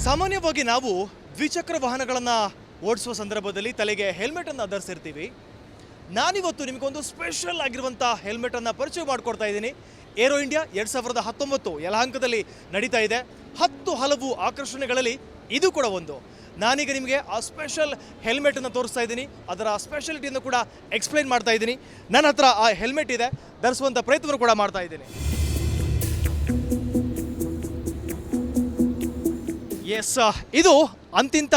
ಸಾಮಾನ್ಯವಾಗಿ ನಾವು ದ್ವಿಚಕ್ರ ವಾಹನಗಳನ್ನು ಓಡಿಸುವ ಸಂದರ್ಭದಲ್ಲಿ ತಲೆಗೆ ಹೆಲ್ಮೆಟನ್ನು ಧರಿಸಿರ್ತೀವಿ. ನಾನಿವತ್ತು ನಿಮಗೊಂದು ಸ್ಪೆಷಲ್ ಆಗಿರುವಂಥ ಹೆಲ್ಮೆಟನ್ನು ಪರಿಚಯ ಮಾಡಿಕೊಡ್ತಾ ಇದ್ದೀನಿ. ಏರೋ ಇಂಡಿಯಾ 2019 ಯಲಹಂಕದಲ್ಲಿ ನಡೀತಾ ಇದೆ. 10 ಹಲವು ಆಕರ್ಷಣೆಗಳಲ್ಲಿ ಇದು ಕೂಡ ಒಂದು. ನಾನೀಗ ನಿಮಗೆ ಆ ಸ್ಪೆಷಲ್ ಹೆಲ್ಮೆಟನ್ನು ತೋರಿಸ್ತಾ ಇದ್ದೀನಿ, ಅದರ ಸ್ಪೆಷಾಲಿಟಿಯನ್ನು ಕೂಡ ಎಕ್ಸ್ಪ್ಲೈನ್ ಮಾಡ್ತಾ ಇದ್ದೀನಿ. ನನ್ನ ಹತ್ರ ಆ ಹೆಲ್ಮೆಟ್ ಇದೆ, ಧರಿಸುವಂಥ ಪ್ರಯತ್ನವನ್ನು ಕೂಡ ಮಾಡ್ತಾ ಇದ್ದೀನಿ. ಎಸ್, ಇದು ಅಂತಿಂಥ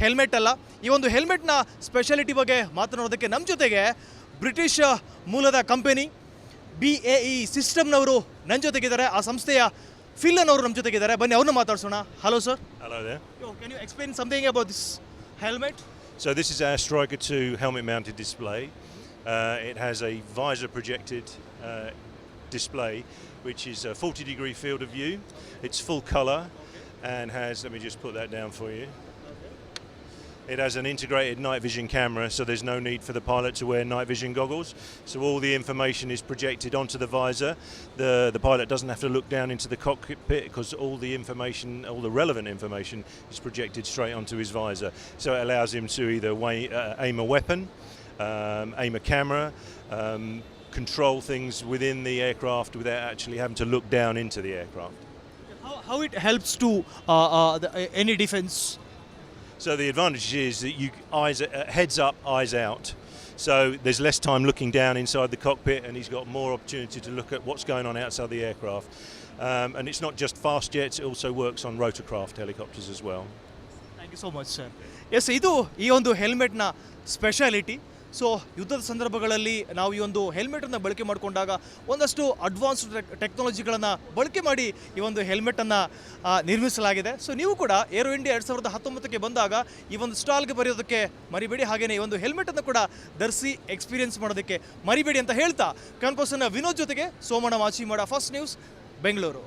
ಹೆಲ್ಮೆಟ್ ಅಲ್ಲ. ಈ ಒಂದು ಹೆಲ್ಮೆಟ್ನ ಸ್ಪೆಷಾಲಿಟಿ ಬಗ್ಗೆ ಮಾತನಾಡೋದಕ್ಕೆ ನಮ್ಮ ಜೊತೆಗೆ ಬ್ರಿಟಿಷ್ ಮೂಲದ ಕಂಪನಿ BAE ಸಿಸ್ಟಮ್ನವರು ನನ್ನ ಜೊತೆಗಿದ್ದಾರೆ. ಆ ಸಂಸ್ಥೆಯ ಫಿಲ್ಲನ್ ಅವರು ನಮ್ಮ ಜೊತೆಗಿದ್ದಾರೆ. ಬನ್ನಿ ಅವ್ರನ್ನ ಮಾತಾಡ್ಸೋಣ. Hello sir. Hello there. Can you explain something about this helmet? So this is our Striker 2 helmet mounted display. It has a visor projected display which is a 40-degree field of view. It's full colour and has, let me just put that down for you. It has an integrated night vision camera, so there's no need for the pilot to wear night vision goggles. So all the information is projected onto the visor. The pilot doesn't have to look down into the cockpit because all the information, all the relevant information is projected straight onto his visor. So it allows him to either aim a weapon, aim a camera, control things within the aircraft without actually having to look down into the aircraft. How it helps to any defense? So the advantage is that you heads up, eyes out. So there's less time looking down inside the cockpit, and he's got more opportunity to look at what's going on outside the aircraft. And it's not just fast jets; it also works on rotorcraft helicopters as well. Thank you so much, sir. Yes, ಇದು ಈ ಒಂದು ಹೆಲ್ಮೆಟ್ನ speciality. So ಯುದ್ಧದ ಸಂದರ್ಭಗಳಲ್ಲಿ ನಾವು ಈ ಒಂದು ಹೆಲ್ಮೆಟನ್ನು ಬಳಕೆ ಮಾಡಿಕೊಂಡಾಗ ಒಂದಷ್ಟು ಅಡ್ವಾನ್ಸ್ಡ್ ಟೆಕ್ನಾಲಜಿಗಳನ್ನು ಬಳಕೆ ಮಾಡಿ ಈ ಒಂದು ಹೆಲ್ಮೆಟನ್ನು ನಿರ್ಮಿಸಲಾಗಿದೆ. ಸೊ ನೀವು ಕೂಡ ಏರೋ ಇಂಡಿಯಾ 2019ಕ್ಕೆ ಬಂದಾಗ ಈ ಒಂದು ಸ್ಟಾಲ್ಗೆ ಬರೆಯೋದಕ್ಕೆ ಮರಿಬೇಡಿ, ಹಾಗೆಯೇ ಈ ಒಂದು ಹೆಲ್ಮೆಟನ್ನು ಕೂಡ ಧರಿಸಿ ಎಕ್ಸ್ಪೀರಿಯನ್ಸ್ ಮಾಡೋದಕ್ಕೆ ಮರಿಬೇಡಿ ಅಂತ ಹೇಳ್ತಾ, ಕ್ಯಾನ್ ಪರ್ಸನ್ ವಿನೋದ್ ಜೊತೆಗೆ ಸೋಮಣ್ಣ ಮಾಚಿಮಾಡ, ಫಸ್ಟ್ ನ್ಯೂಸ್, ಬೆಂಗಳೂರು.